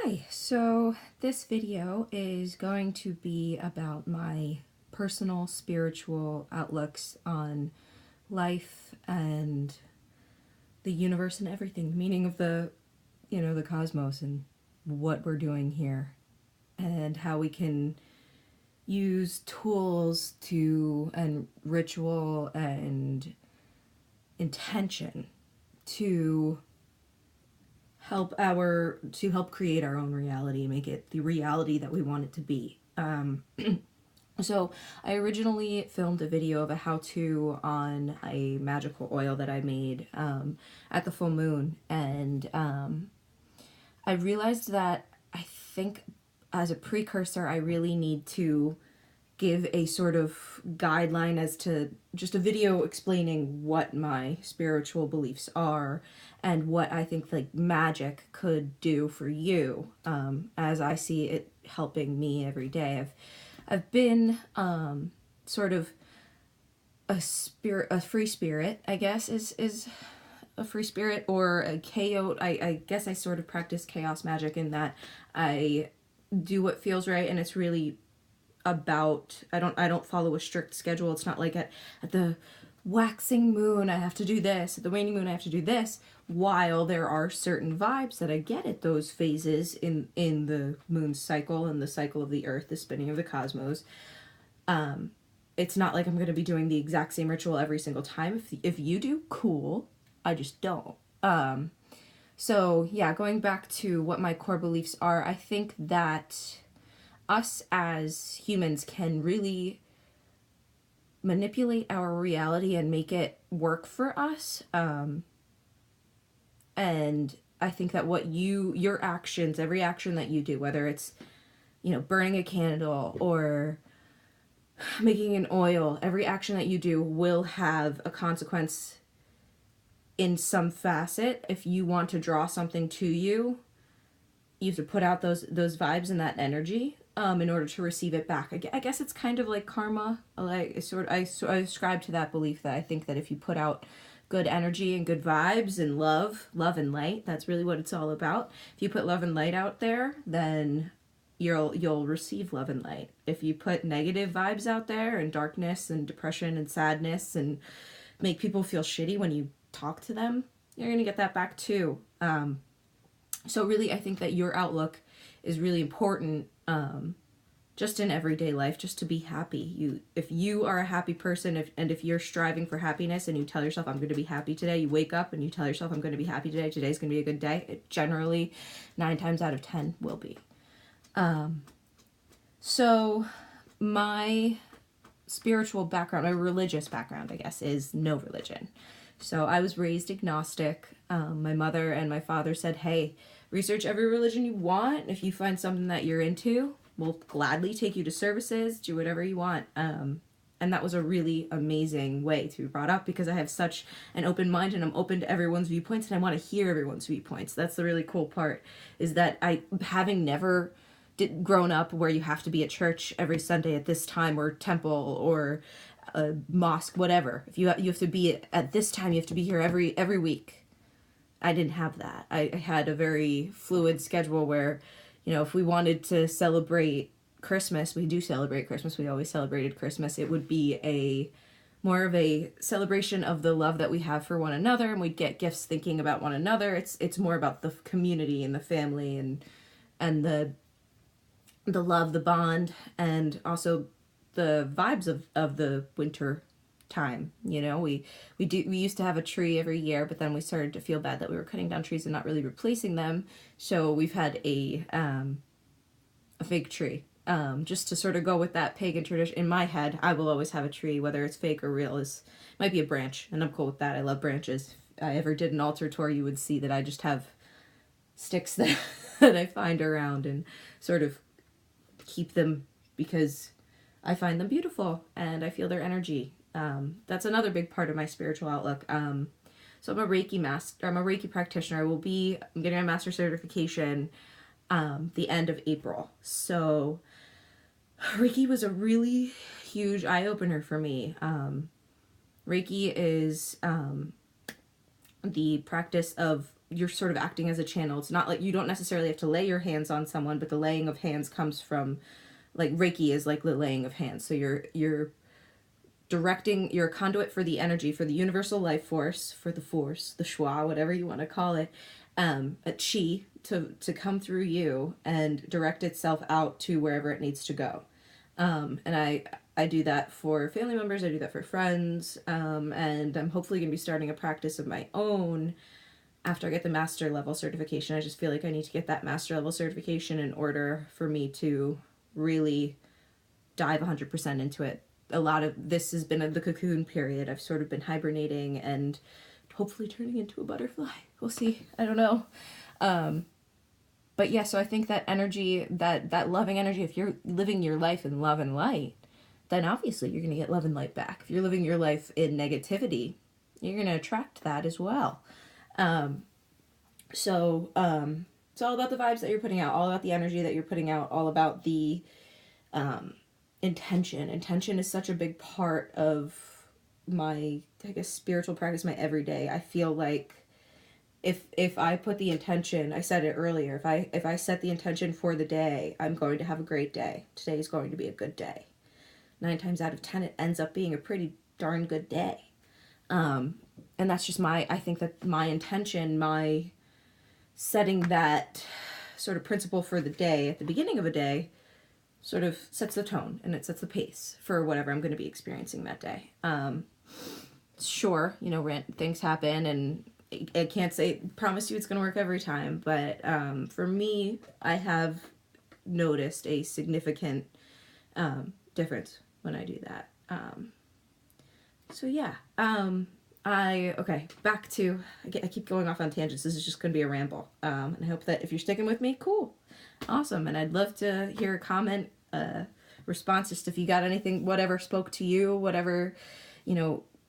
Hi, so this video is going to be about my personal spiritual outlooks on life and the universe and everything, the meaning of the cosmos and what we're doing here and how we can use tools and ritual and intention to help create our own reality, make it the reality that we want it to be. So I originally filmed a video of a how-to on a magical oil that I made at the full moon, and I realized that I think as a precursor I really need to give a sort of guideline as to just a video explaining what my spiritual beliefs are and what I think like magic could do for you, as I see it helping me every day. I've been sort of a free spirit, I guess is a free spirit, or a chaos. I guess I sort of practice chaos magic in that I do what feels right, and it's really about I don't follow a strict schedule. It's not like at the waxing moon I have to do this, at the waning moon I have to do this, while there are certain vibes that I get at those phases in the moon's cycle and the cycle of the earth, the spinning of the cosmos. It's not like I'm going to be doing the exact same ritual every single time. If you do, cool. I just don't. So yeah, going back to what my core beliefs are, I think that us as humans can really manipulate our reality and make it work for us. And I think that your actions, every action that you do, whether it's, burning a candle or making an oil, every action that you do will have a consequence in some facet. If you want to draw something to you, you have to put out those vibes and that energy in order to receive it back. I guess it's kind of like karma. I ascribe to that belief that I think that if you put out good energy and good vibes and love and light, that's really what it's all about. If you put love and light out there, then you'll receive love and light. If you put negative vibes out there and darkness and depression and sadness and make people feel shitty when you talk to them, you're gonna get that back too. So really, I think that your outlook is really important, just in everyday life, just to be happy. If you are a happy person, if you're striving for happiness and you tell yourself, I'm going to be happy today, you wake up and you tell yourself, I'm going to be happy today, today's going to be a good day, it generally 9 times out of 10 will be. So my spiritual background, my religious background, I guess, is no religion. So I was raised agnostic. My mother and my father said, hey, research every religion you want. If you find something that you're into, we'll gladly take you to services, do whatever you want. And that was a really amazing way to be brought up, because I have such an open mind and I'm open to everyone's viewpoints and I want to hear everyone's viewpoints. That's the really cool part, is that having never grown up where you have to be at church every Sunday at this time, or temple or a mosque, whatever. If you have to be at this time, you have to be here every week. I didn't have that. I had a very fluid schedule where, if we wanted to celebrate Christmas, we do celebrate Christmas. We always celebrated Christmas. It would be more of a celebration of the love that we have for one another, and we'd get gifts thinking about one another. It's more about the community and the family and the love, the bond, and also the vibes of the winter time. We used to have a tree every year, but then we started to feel bad that we were cutting down trees and not really replacing them. So we've had a fake tree, just to sort of go with that pagan tradition. In my head, I will always have a tree, whether it's fake or real. Might be a branch, and I'm cool with that. I love branches. If I ever did an altar tour, you would see that I just have sticks that that I find around and sort of keep them because I find them beautiful and I feel their energy. That's another big part of my spiritual outlook. So I'm a Reiki practitioner. I'm getting my master certification the end of April. So Reiki was a really huge eye-opener for me. Reiki is the practice of you're sort of acting as a channel. It's not like you don't necessarily have to lay your hands on someone, but the laying of hands comes from, like, Reiki is like the laying of hands. So you're directing, you're a conduit for the energy, for the universal life force, for the force, the schwa, whatever you want to call it, a chi, to come through you and direct itself out to wherever it needs to go. And I do that for family members, I do that for friends, and I'm hopefully going to be starting a practice of my own after I get the master level certification. I just feel like I need to get that master level certification in order for me to really dive 100% into it. A lot of this has been the cocoon period. I've sort of been hibernating and hopefully turning into a butterfly. We'll see. I don't know. But yeah, so I think that energy, that loving energy, if you're living your life in love and light, then obviously you're going to get love and light back. If you're living your life in negativity, you're going to attract that as well. So it's all about the vibes that you're putting out, all about the energy that you're putting out, all about the intention. Intention is such a big part of my, I guess, spiritual practice, my everyday. I feel like if I put the intention, I said it earlier, if I set the intention for the day, I'm going to have a great day. Today is going to be a good day. 9 times out of 10, it ends up being a pretty darn good day. And that's just I think that my intention, my setting that sort of principle for the day at the beginning of a day sort of sets the tone and it sets the pace for whatever I'm going to be experiencing that day. Sure, things happen, and I can't promise you it's going to work every time, but for me, I have noticed a significant difference when I do that. So yeah, back to, I keep going off on tangents. This is just going to be a ramble. And I hope that if you're sticking with me, cool. Awesome. And I'd love to hear a comment, response, just if you got anything, whatever spoke to you, whatever,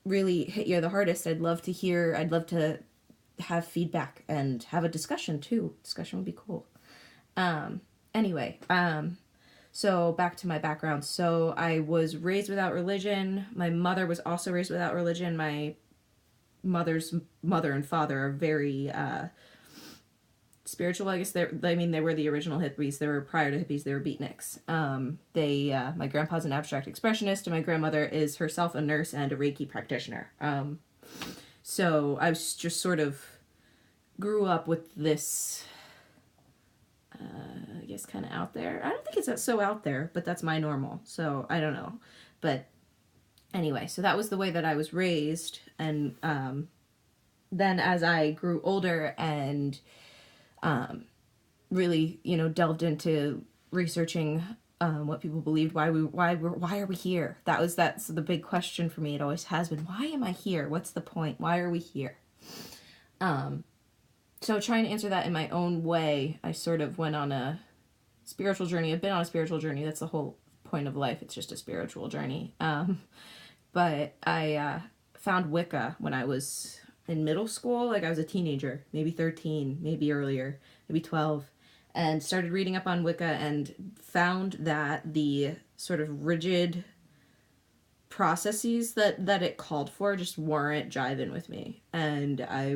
really hit you the hardest. I'd love to have feedback and have a discussion too. Discussion would be cool. Anyway, so back to my background. So I was raised without religion. My mother was also raised without religion. My mother's mother and father are very spiritual. I guess they were the original hippies. They were, prior to hippies, they were beatniks. My grandpa's an abstract expressionist, and my grandmother is herself a nurse and a Reiki practitioner. So I was just sort of grew up with this, I guess, kind of out there. I don't think it's so out there, but that's my normal. So I don't know. But anyway, so that was the way that I was raised. And then as I grew older and really, delved into researching what people believed, why are we here? That's the big question for me. It always has been, why am I here? What's the point? Why are we here? So trying to answer that in my own way, I sort of went on a spiritual journey. I've been on a spiritual journey. That's the whole point of life. It's just a spiritual journey. But I found Wicca when I was in middle school. Like, I was a teenager, maybe 13, maybe earlier, maybe 12, and started reading up on Wicca and found that the sort of rigid processes that it called for just weren't jiving with me. And I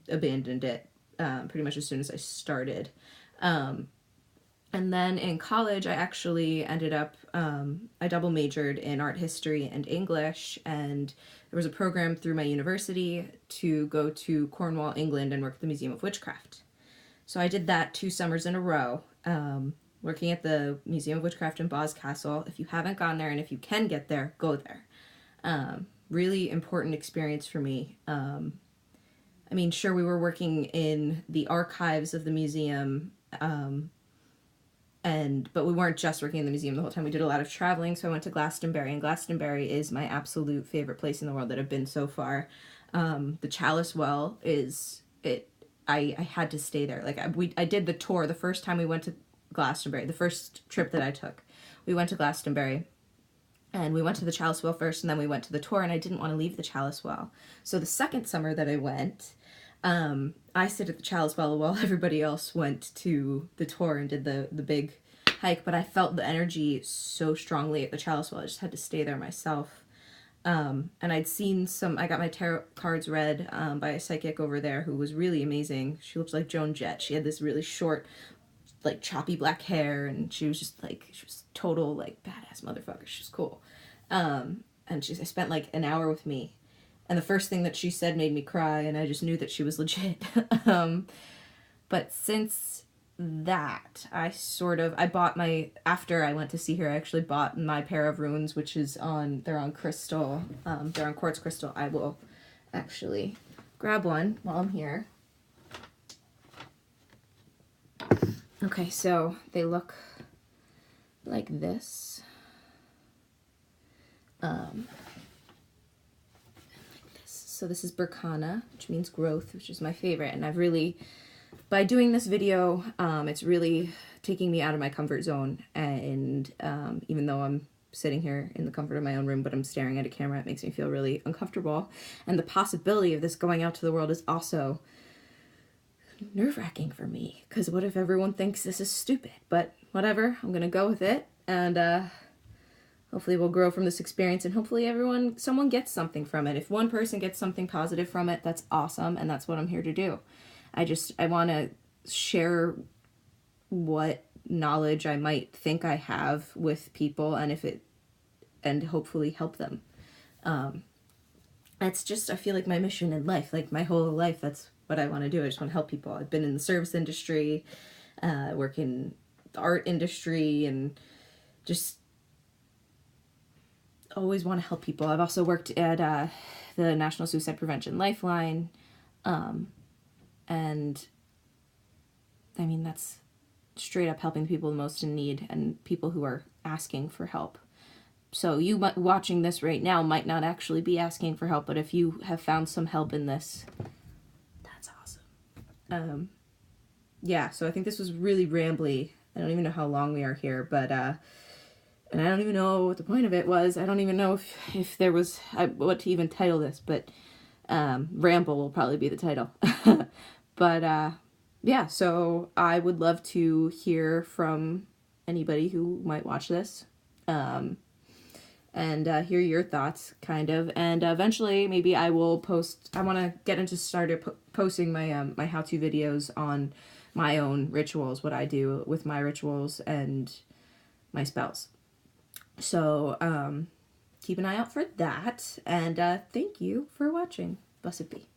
abandoned it pretty much as soon as I started. And then in college, I actually ended up, I double majored in art history and English, and there was a program through my university to go to Cornwall, England, and work at the Museum of Witchcraft. So I did that 2 summers in a row, working at the Museum of Witchcraft in Boscastle. If you haven't gone there, and if you can get there, go there. Really important experience for me. Sure, we were working in the archives of the museum, but we weren't just working in the museum the whole time. We did a lot of traveling, so I went to Glastonbury, and Glastonbury is my absolute favorite place in the world that I've been so far. The Chalice Well is it. I had to stay there. Like, I did the tour the first time we went to Glastonbury, the first trip that I took. We went to Glastonbury, and we went to the Chalice Well first, and then we went to the tour, and I didn't want to leave the Chalice Well. So the second summer that I went, I stayed at the Chalice Well while everybody else went to the tour and did the big hike, but I felt the energy so strongly at the Chalice Well. I just had to stay there myself. And I'd seen I got my tarot cards read by a psychic over there who was really amazing. She looked like Joan Jett. She had this really short, like choppy black hair, and she was just like, she was total like badass motherfucker. She was cool. And I spent like an hour with me. And the first thing that she said made me cry, and I just knew that she was legit. But since that, I bought after I went to see her, I actually bought my pair of runes, which is they're on crystal, they're on quartz crystal. I will actually grab one while I'm here. Okay, so they look like this. So this is Berkana, which means growth, which is my favorite. And I've really, by doing this video, it's really taking me out of my comfort zone. And even though I'm sitting here in the comfort of my own room, but I'm staring at a camera, it makes me feel really uncomfortable. And the possibility of this going out to the world is also nerve-wracking for me, because what if everyone thinks this is stupid? But whatever, I'm gonna go with it, and hopefully we'll grow from this experience, and hopefully someone gets something from it. If one person gets something positive from it, that's awesome, and that's what I'm here to do. I want to share what knowledge I might think I have with people, and hopefully help them. That's just, I feel like my mission in life, like my whole life, that's what I want to do. I just want to help people. I've been in the service industry, work in the art industry, and just always want to help people. I've also worked at the National Suicide Prevention Lifeline, and I mean, that's straight up helping people the most in need and people who are asking for help. So you watching this right now might not actually be asking for help, but if you have found some help in this, that's awesome. Yeah, so I think this was really rambly. I don't even know how long we are here, but and I don't even know what the point of it was. I don't even know if there was what to even title this, but ramble will probably be the title. But yeah, so I would love to hear from anybody who might watch this. And hear your thoughts, kind of. And eventually, maybe I will post. I want to get into posting my my how-to videos on my own rituals, what I do with my rituals and my spells. So keep an eye out for that. And thank you for watching. Blessed be.